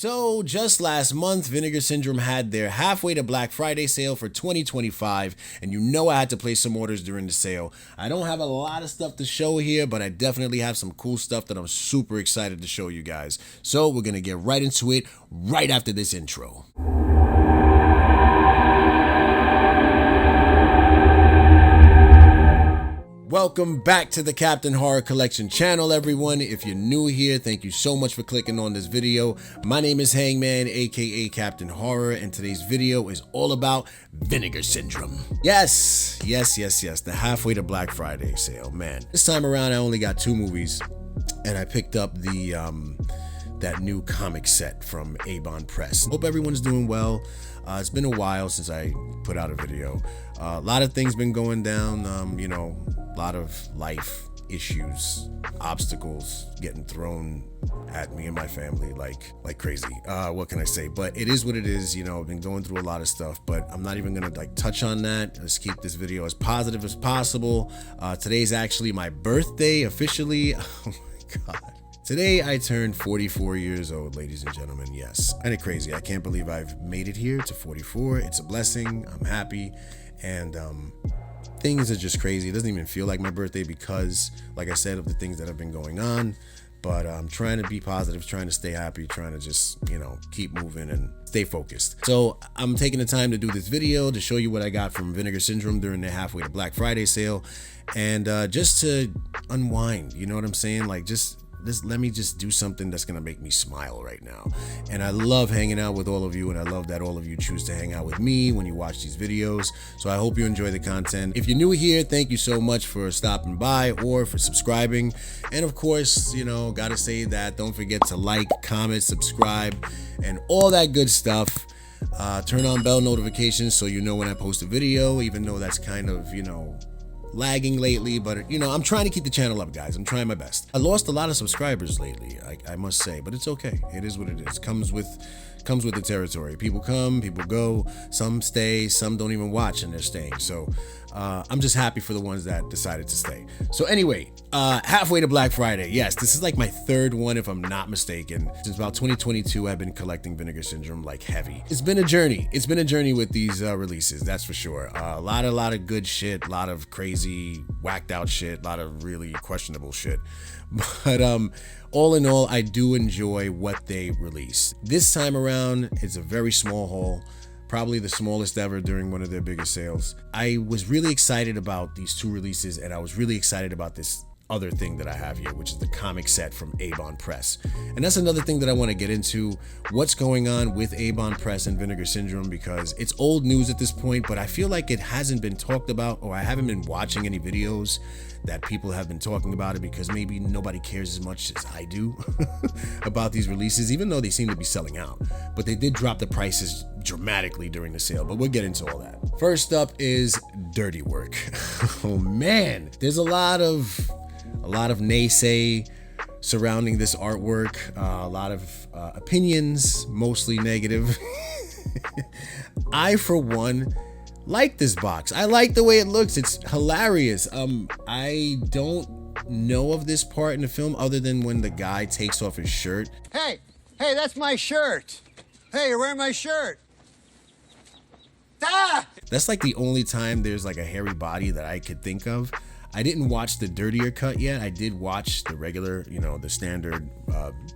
So just last month, Vinegar Syndrome had their halfway to Black Friday sale for 2025, and you know I had to place some orders during the sale. I don't have a lot of stuff to show here, but I definitely have some cool stuff that I'm super excited to show you guys. So we're gonna get right into it right after this intro. Welcome back to the Captain Horror Collection channel, everyone. If you're new here, thank you so much for clicking on this video. My name is Hangman, aka Captain Horror, and today's video is all about Vinegar Syndrome. Yes, the halfway to Black Friday sale, man. This time around, I only got 2 movies, and I picked up the that new comic set from Avon Press. Hope everyone's doing well. It's been a while since I put out a video. A lot of things been going down, a lot of life issues, obstacles getting thrown at me and my family like crazy. What can I say? But it is what it is. I've been going through a lot of stuff, but I'm not even gonna touch on that. Let's keep this video as positive as possible. Today's actually my birthday officially. Oh my God. Today I turned 44 years old, ladies and gentlemen. Yes, kind of crazy. I can't believe I've made it here to 44. It's a blessing. I'm happy, and things are just crazy. It doesn't even feel like my birthday because, like I said, of the things that have been going on. But I'm trying to be positive, trying to stay happy, trying to just, keep moving and stay focused. So I'm taking the time to do this video to show you what I got from Vinegar Syndrome during their halfway to Black Friday sale, and just to unwind. You know what I'm saying? Let me just do something that's gonna make me smile right now. And I love hanging out with all of you, and I love that all of you choose to hang out with me when you watch these videos. So I hope you enjoy the content. If you're new here, thank you so much for stopping by or for subscribing. And of course, gotta say that don't forget to like, comment, subscribe, and all that good stuff. Turn on bell notifications so you know when I post a video, even though that's kind of, lagging lately, but I'm trying to keep the channel up, guys. I'm trying my best. I lost a lot of subscribers lately, I must say, but it's okay. It is what it is. Comes with the territory. People come, people go, some stay, some don't even watch and they're staying. So I'm just happy for the ones that decided to stay. So anyway, halfway to Black Friday. Yes, this is like my 3rd one, if I'm not mistaken. Since about 2022, I've been collecting Vinegar Syndrome like heavy. It's been a journey. It's been a journey with these releases, that's for sure. A lot of good shit, a lot of crazy, whacked out shit, a lot of really questionable shit. But all in all, I do enjoy what they release. This time around, it's a very small haul. Probably the smallest ever during one of their biggest sales. I was really excited about these 2 releases, and I was really excited about this other thing that I have here, which is the comic set from Avon Press. And that's another thing that I want to get into, what's going on with Avon Press and Vinegar Syndrome, because it's old news at this point, but I feel like it hasn't been talked about, or I haven't been watching any videos that people have been talking about it, because maybe nobody cares as much as I do about these releases, even though they seem to be selling out. But they did drop the prices dramatically during the sale, but we'll get into all that. First up is Dirty Work. Oh man, there's a lot of naysay surrounding this artwork, a lot of opinions, mostly negative. I, for one, like this box. I like the way it looks. It's hilarious. I don't know of this part in the film other than when the guy takes off his shirt. Hey, that's my shirt. Hey, you're wearing my shirt. Ah! That's like the only time there's like a hairy body that I could think of. I didn't watch the dirtier cut yet. I did watch the regular, the standard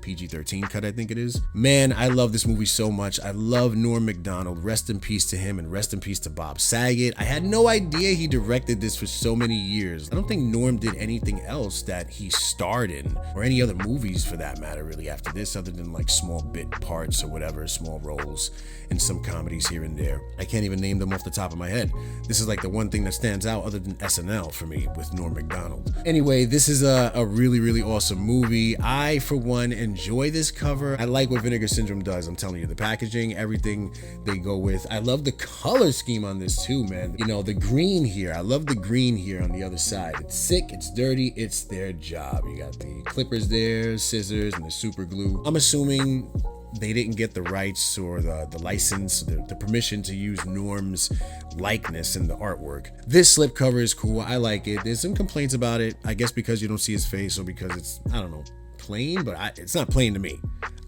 PG-13 cut, I think it is. Man, I love this movie so much. I love Norm Macdonald. Rest in peace to him, and rest in peace to Bob Saget. I had no idea he directed this for so many years. I don't think Norm did anything else that he starred in, or any other movies for that matter, really, after this, other than like small bit parts or whatever, small roles in some comedies here and there. I can't even name them off the top of my head. This is like the one thing that stands out other than SNL for me with Norm Macdonald. Anyway, this is a really, really awesome movie. I, for one, enjoy this cover. I like what Vinegar Syndrome does. I'm telling you, the packaging, everything they go with. I love the color scheme on this too, man. The green here. I love the green here on the other side. It's sick, it's dirty, it's their job. You got the clippers there, scissors, and the super glue. I'm assuming they didn't get the rights or the license, the permission to use Norm's likeness in the artwork. This slipcover is cool. I like it. There's some complaints about it, I guess because you don't see his face or because it's, I don't know, plain, but it's not plain to me.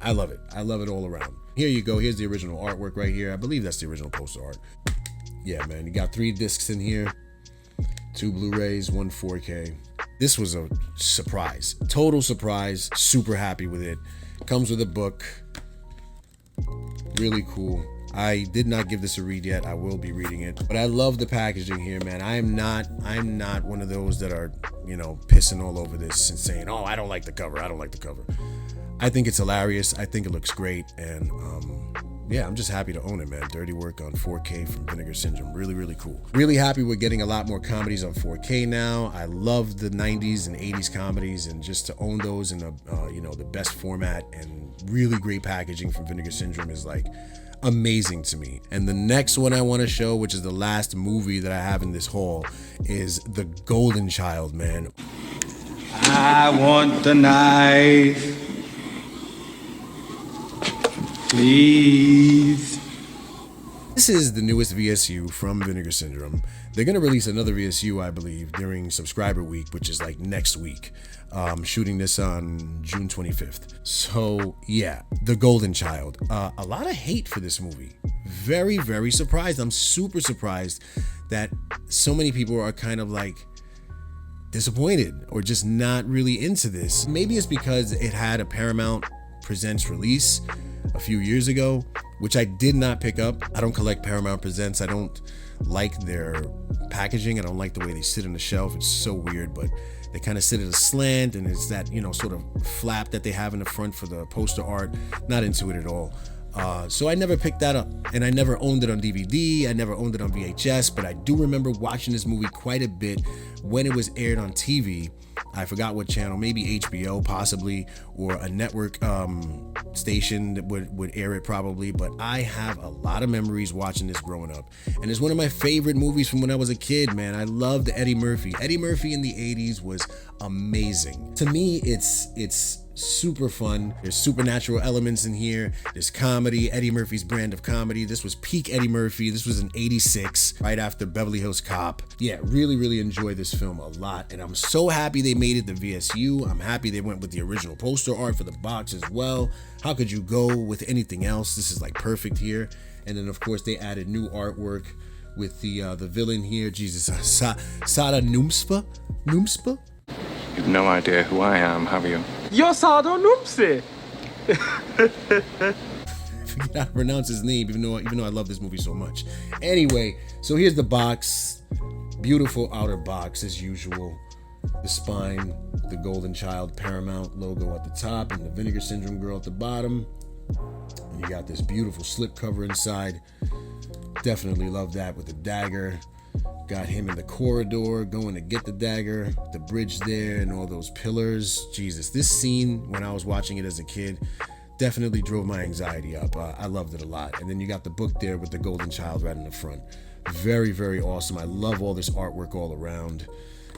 I love it. I love it all around. Here you go. Here's the original artwork right here. I believe that's the original poster art. Yeah, man, you got 3 discs in here, 2 Blu-rays, 1 4K. This was a surprise, total surprise. Super happy with it. Comes with a book. Really cool. I did not give this a read yet. I will be reading it, but I love the packaging here, man. I'm not one of those that are, pissing all over this and saying, oh, I don't like the cover. I don't like the cover. I think it's hilarious. I think it looks great. And yeah, I'm just happy to own it, man. Dirty work on 4K from Vinegar Syndrome. Really, really cool. Really happy we're getting a lot more comedies on 4K now. I love the 90s and 80s comedies, and just to own those in the best format and really great packaging from Vinegar Syndrome is like amazing to me. And the next one I want to show, which is the last movie that I have in this haul, is The Golden Child, man. I want the knife. Please. This is the newest VSU from Vinegar Syndrome. They're going to release another VSU, I believe, during subscriber week, which is like next week. Shooting this on June 25th. So yeah, The Golden Child. A lot of hate for this movie. Very, very surprised. I'm super surprised that so many people are kind of like disappointed or just not really into this. Maybe it's because it had a Paramount Presents release a few years ago, which I did not pick up. I don't collect Paramount Presents. I don't like their packaging. I don't like the way they sit on the shelf. It's so weird, but they kind of sit at a slant, and it's that, sort of flap that they have in the front for the poster art. Not into it at all. So I never picked that up, and I never owned it on DVD. I never owned it on VHS, but I do remember watching this movie quite a bit when it was aired on TV. I forgot what channel, maybe HBO possibly, or a network station that would air it probably, but I have a lot of memories watching this growing up. And it's one of my favorite movies from when I was a kid, man. I loved Eddie Murphy. Eddie Murphy in the 80s was amazing. To me, it's super fun. There's supernatural elements in here. There's comedy, Eddie Murphy's brand of comedy. This was peak Eddie Murphy. This was in '86, right after Beverly Hills Cop. Yeah, really, really enjoy this film a lot. And I'm so happy they made it the VSU. I'm happy they went with the original poster art for the box as well. How could you go with anything else? This is like perfect here. And then of course they added new artwork with the villain here. Jesus, Sada Numspa? You've no idea who I am, have you? Yo Sado Noopsie. I forget how to pronounce his name, even though I love this movie so much. Anyway, so here's the box. Beautiful outer box as usual. The spine, the Golden Child Paramount logo at the top, and the Vinegar Syndrome girl at the bottom. And you got this beautiful slipcover inside. Definitely love that with the dagger. Got him in the corridor going to get the dagger, the bridge there, and all those pillars. Jesus, this scene when I was watching it as a kid definitely drove my anxiety up. I loved it a lot. And then you got the book there with the Golden Child right in the front. Very, very awesome. I love all this artwork all around.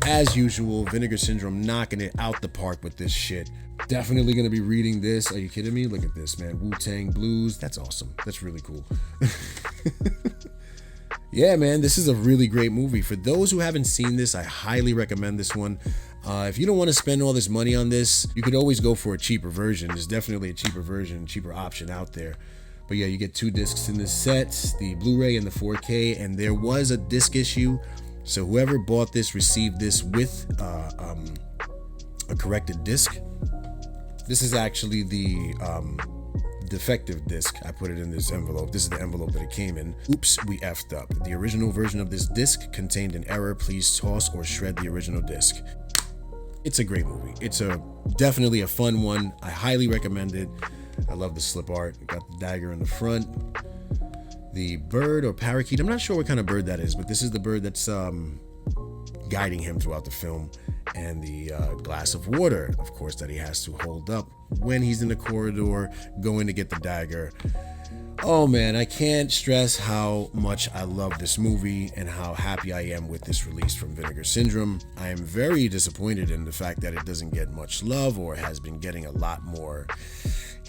As usual, Vinegar Syndrome knocking it out the park with this shit. Definitely gonna be reading this. Are you kidding me? Look at this, man. Wu-Tang Blues. That's awesome. That's really cool. Yeah, man, this is a really great movie. For those who haven't seen this, I highly recommend this one. If you don't want to spend all this money on this, you could always go for a cheaper version. There's definitely a cheaper version, cheaper option out there. But yeah, you get 2 discs in this set, the Blu-ray and the 4K, and there was a disc issue. So whoever bought this received this with a corrected disc. This is actually the defective disc. I put it in this envelope. This is the envelope that it came in. Oops, we effed up. The original version of this disc contained an error. Please toss or shred the original disc. It's a great movie. It's definitely a fun one. I highly recommend it. I love the slip art. Got the dagger in the front. The bird or parakeet, I'm not sure what kind of bird that is, but this is the bird that's guiding him throughout the film. And the glass of water, of course, that he has to hold up when he's in the corridor going to get the dagger. Oh man, I can't stress how much I love this movie and how happy I am with this release from Vinegar Syndrome. I am very disappointed in the fact that it doesn't get much love or has been getting a lot more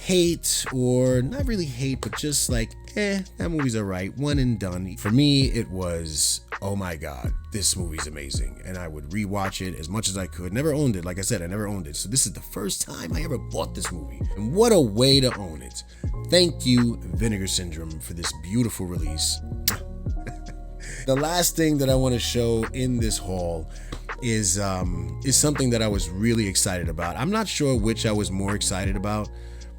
hate, or not really hate, but just like, that movie's alright, one and done. For me, it was, oh my god, this movie's amazing, and I would rewatch it as much as I could. Never owned it, like I said, I never owned it, so this is the first time I ever bought this movie, and what a way to own it. Thank you, Vinegar Syndrome, for this beautiful release. The last thing that I want to show in this haul is something that I was really excited about. I'm not sure which I was more excited about.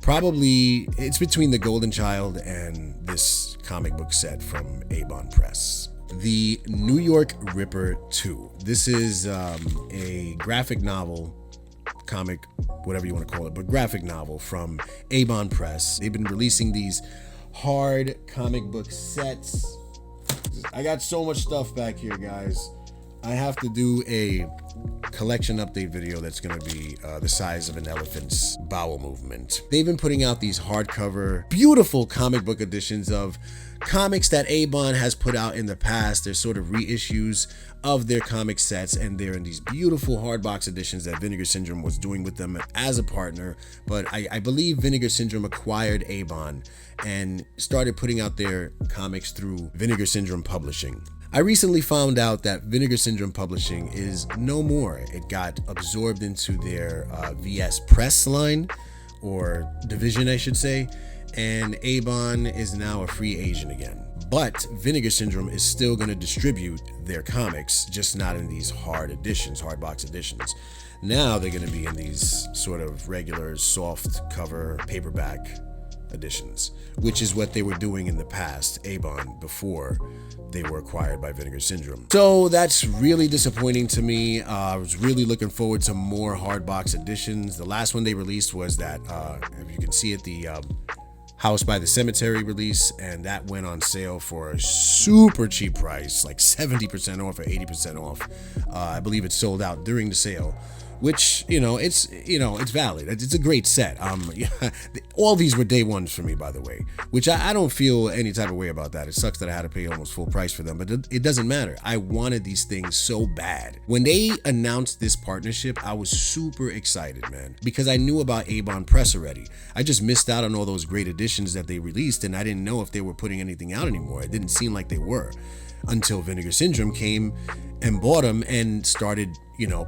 Probably it's between the Golden Child and this comic book set from Avon Press. The New York Ripper 2. This is a graphic novel, comic, whatever you want to call it, but graphic novel from Avon Press. They've been releasing these hard comic book sets. I got so much stuff back here, guys. I have to do a collection update video that's going to be the size of an elephant's bowel movement. They've been putting out these hardcover, beautiful comic book editions of comics that Avon has put out in the past. They're sort of reissues of their comic sets, and they're in these beautiful hardbox editions that Vinegar Syndrome was doing with them as a partner. But I believe Vinegar Syndrome acquired Avon and started putting out their comics through Vinegar Syndrome Publishing. I recently found out that Vinegar Syndrome Publishing is no more. It got absorbed into their VS Press line, or division, I should say, and Avon is now a free agent again. But Vinegar Syndrome is still going to distribute their comics, just not in these hardbox editions. Now they're going to be in these sort of regular soft cover paperback editions, which is what they were doing in the past, Avon, before they were acquired by Vinegar Syndrome. So that's really disappointing to me. I was really looking forward to more hardbox editions. The last one they released was that, if you can see it, the House by the Cemetery release, and that went on sale for a super cheap price, like 70% off or 80% off. I believe it sold out during the sale, which, it's valid. It's a great set. All these were day ones for me, by the way, which I don't feel any type of way about that. It sucks that I had to pay almost full price for them, but it doesn't matter. I wanted these things so bad. When they announced this partnership, I was super excited, man, because I knew about Avon Press already. I just missed out on all those great editions that they released, and I didn't know if they were putting anything out anymore. It didn't seem like they were, until Vinegar Syndrome came and bought them and started,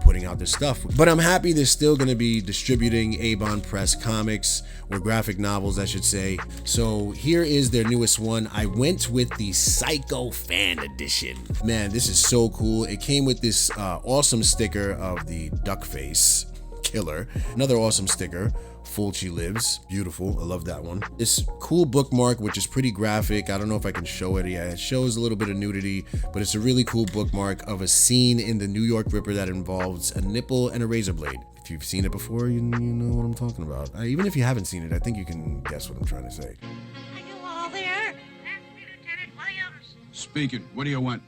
putting out their stuff. But I'm happy they're still going to be distributing Avon Press comics, or graphic novels, I should say. So here is their newest one. I went with the Psycho Fan Edition. Man, this is so cool. It came with this awesome sticker of the duck face killer. Another awesome sticker, Fulci Lives. Beautiful. I love that one. This cool bookmark, which is pretty graphic. I don't know if I can show it. Yeah, it shows a little bit of nudity, but it's a really cool bookmark of a scene in the New York Ripper that involves a nipple and a razor blade. If you've seen it before, you know what I'm talking about. Even if you haven't seen it, I think you can guess what I'm trying to say. Are you all there? That's me, Lieutenant Williams. Speaking. What do you want?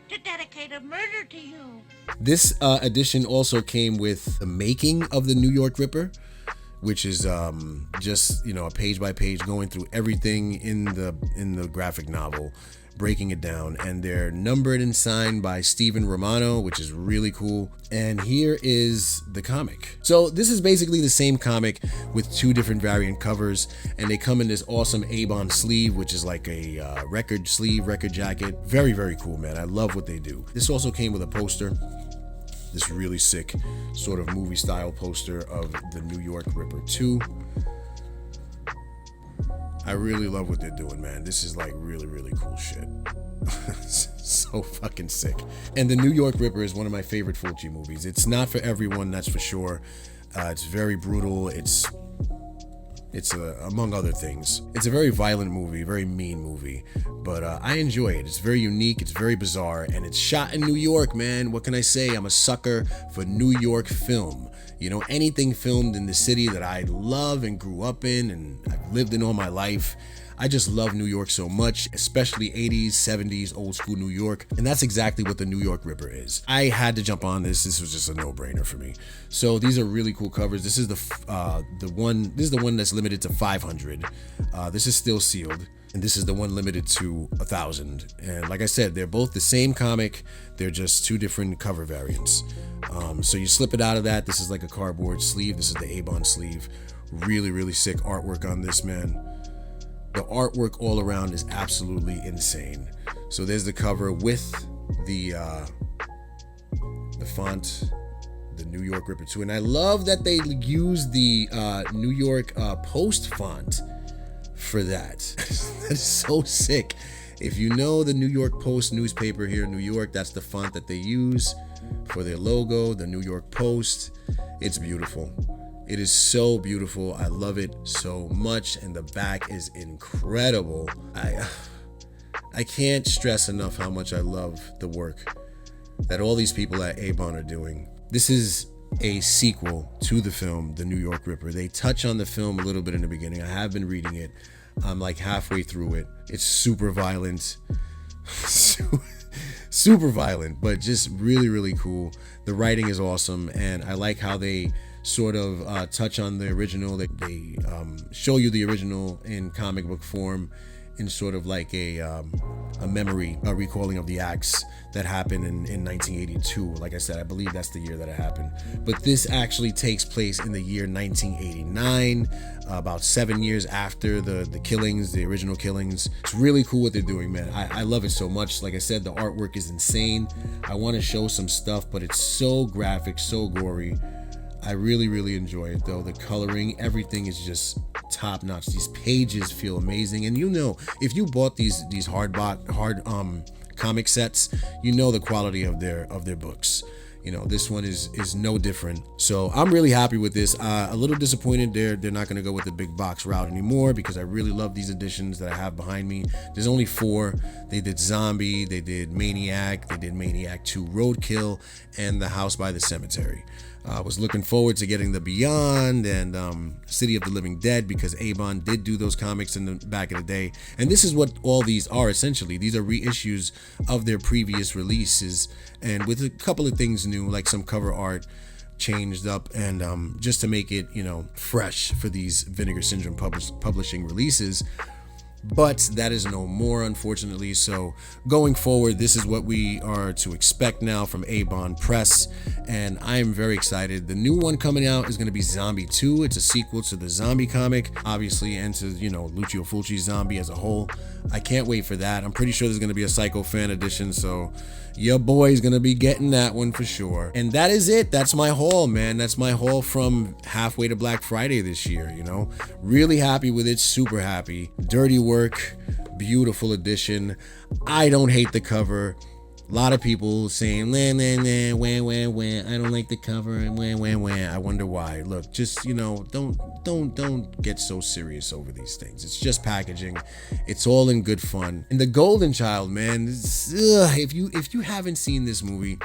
To dedicate a murder to you. This edition also came with the making of the New York Ripper, which is just a page by page going through everything in the graphic novel, breaking it down, and they're numbered and signed by Steven Romano, which is really cool. And here is the comic. So this is basically the same comic with two different variant covers, and they come in this awesome Avon sleeve, which is like a record jacket. Very, very cool, man. I love what they do. This also came with a poster. This really sick sort of movie style poster of the New York Ripper 2. I really love what they're doing, man. This is like really, really cool shit. So fucking sick. And the New York Ripper is one of my favorite Fulci movies. It's not for everyone, that's for sure. It's very brutal. It's among other things. It's a very violent movie, very mean movie, but I enjoy it. It's very unique, it's very bizarre, and it's shot in New York, man. What can I say? I'm a sucker for New York film. Anything filmed in the city that I love and grew up in and I've lived in all my life. I just love New York so much, especially 80s, 70s, old school New York. And that's exactly what the New York Ripper is. I had to jump on this. This was just a no-brainer for me. So these are really cool covers. This is the one that's limited to 500. This is still sealed. And this is the one limited to 1,000. And like I said, they're both the same comic. They're just two different cover variants. So you slip it out of that. This is like a cardboard sleeve. This is the Avon sleeve. Really, really sick artwork on this, man. The artwork all around is absolutely insane. So there's the cover with the font, the New York Ripper 2. And I love that they use the New York Post font for that. That is so sick. If you know the New York Post newspaper here in New York, that's the font that they use for their logo, the New York Post. It's beautiful. It is so beautiful. I love it so much, and the back is incredible. I can't stress enough how much I love the work that all these people at Avon are doing. This is a sequel to the film, The New York Ripper. They touch on the film a little bit in the beginning. I have been reading it. I'm like halfway through it. It's super violent. Super violent, but just really, really cool. The writing is awesome, and I like how they sort of touch on the original. They show you the original in comic book form, in sort of like a memory, a recalling of the acts that happened in 1982. Like I said, I believe that's the year that it happened. But this actually takes place in the year 1989, about 7 years after the killings, the original killings. It's really cool what they're doing, man. I love it so much. Like I said, the artwork is insane. I want to show some stuff, but it's so graphic, so gory. I really, really enjoy it though. The coloring, everything is just top notch. These pages feel amazing. And you know, if you bought these hard comic sets, you know the quality of their books. You know, this one is no different. So I'm really happy with this. A little disappointed they're not going to go with the big box route anymore, because I really love these editions that I have behind me. There's only 4. They did Zombie, they did Maniac, they did Maniac 2 Roadkill, and The House by the Cemetery. I was looking forward to getting the Beyond and City of the Living Dead, because Avon did do those comics in the back of the day. And this is what all these are essentially. These are reissues of their previous releases, and with a couple of things new, like some cover art changed up, and just to make it, you know, fresh for these Vinegar Syndrome publishing releases. But that is no more, unfortunately. So going forward, this is what we are to expect now from Avon Press, and I am very excited. The new one coming out is going to be Zombie 2. It's a sequel to the Zombie comic, obviously, and to, you know, Lucio Fulci's Zombie as a whole. I can't wait for that. I'm pretty sure there's going to be a Psycho Fan edition, so your boy's going to be getting that one for sure. And that is it. That's my haul, man. That's my haul from halfway to Black Friday this year, you know. Really happy with it. Super happy. Dirty work. Beautiful edition. I don't hate the cover. A lot of people saying, nah, I don't like the cover, I wonder why. Look, just, you know, don't get so serious over these things. It's just packaging. It's all in good fun. And The Golden Child, man, if you haven't seen this movie,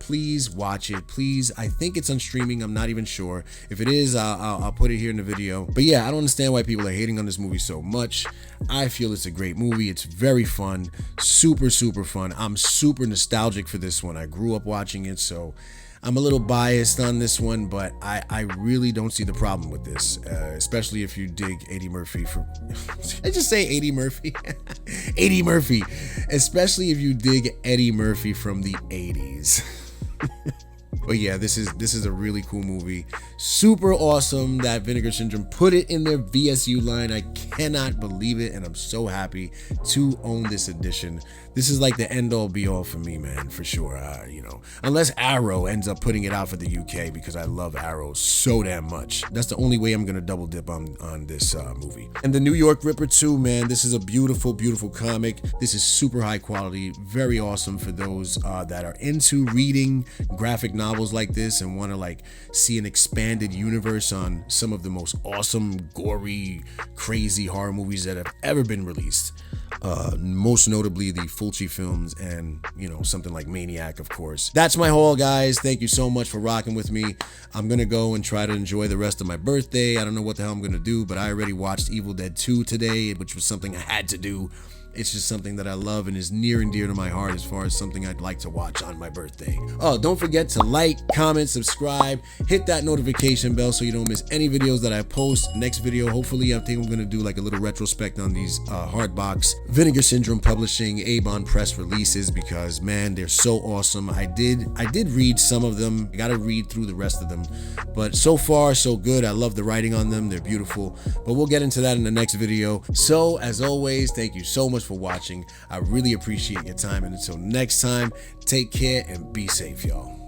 please watch it. Please. I think it's on streaming. I'm not even sure. If it is, I'll put it here in the video. But yeah, I don't understand why people are hating on this movie so much. I feel it's a great movie. It's very fun. Super, super fun. I'm super nostalgic for this one. I grew up watching it, so I'm a little biased on this one, but I really don't see the problem with this, especially if you dig Eddie Murphy. I just say Eddie Murphy. Eddie Murphy. Especially if you dig Eddie Murphy from the 80s. But yeah, this is a really cool movie. Super awesome that Vinegar Syndrome put it in their VSU line. I cannot believe it, and I'm so happy to own this edition. This is like the end-all be-all for me, man, for sure. You know, unless Arrow ends up putting it out for the UK, because I love Arrow so damn much. That's the only way I'm gonna double dip on this movie. And the New York Ripper 2, man, this is a beautiful, beautiful comic. This is super high quality, very awesome for those that are into reading graphic novels like this and want to like see an expanded universe on some of the most awesome, gory, crazy horror movies that have ever been released. Most notably the Fulci films, and, you know, something like Maniac, of course. That's my haul, guys. Thank you so much for rocking with me. I'm gonna go and try to enjoy the rest of my birthday. I don't know what the hell I'm gonna do, but I already watched Evil Dead 2 today, which was something I had to do. It's just something that I love and is near and dear to my heart as far as something I'd like to watch on my birthday. Oh, don't forget to like, comment, subscribe, hit that notification bell so you don't miss any videos that I post. Next video, hopefully, I think I'm gonna do like a little retrospect on these hardbox Vinegar Syndrome Publishing Avon Press releases, because man, they're so awesome. I did read some of them. I gotta read through the rest of them, but so far so good. I love the writing on them. They're beautiful, but we'll get into that in the next video. So as always, thank you so much for watching. I really appreciate your time, and until next time, take care and be safe, y'all.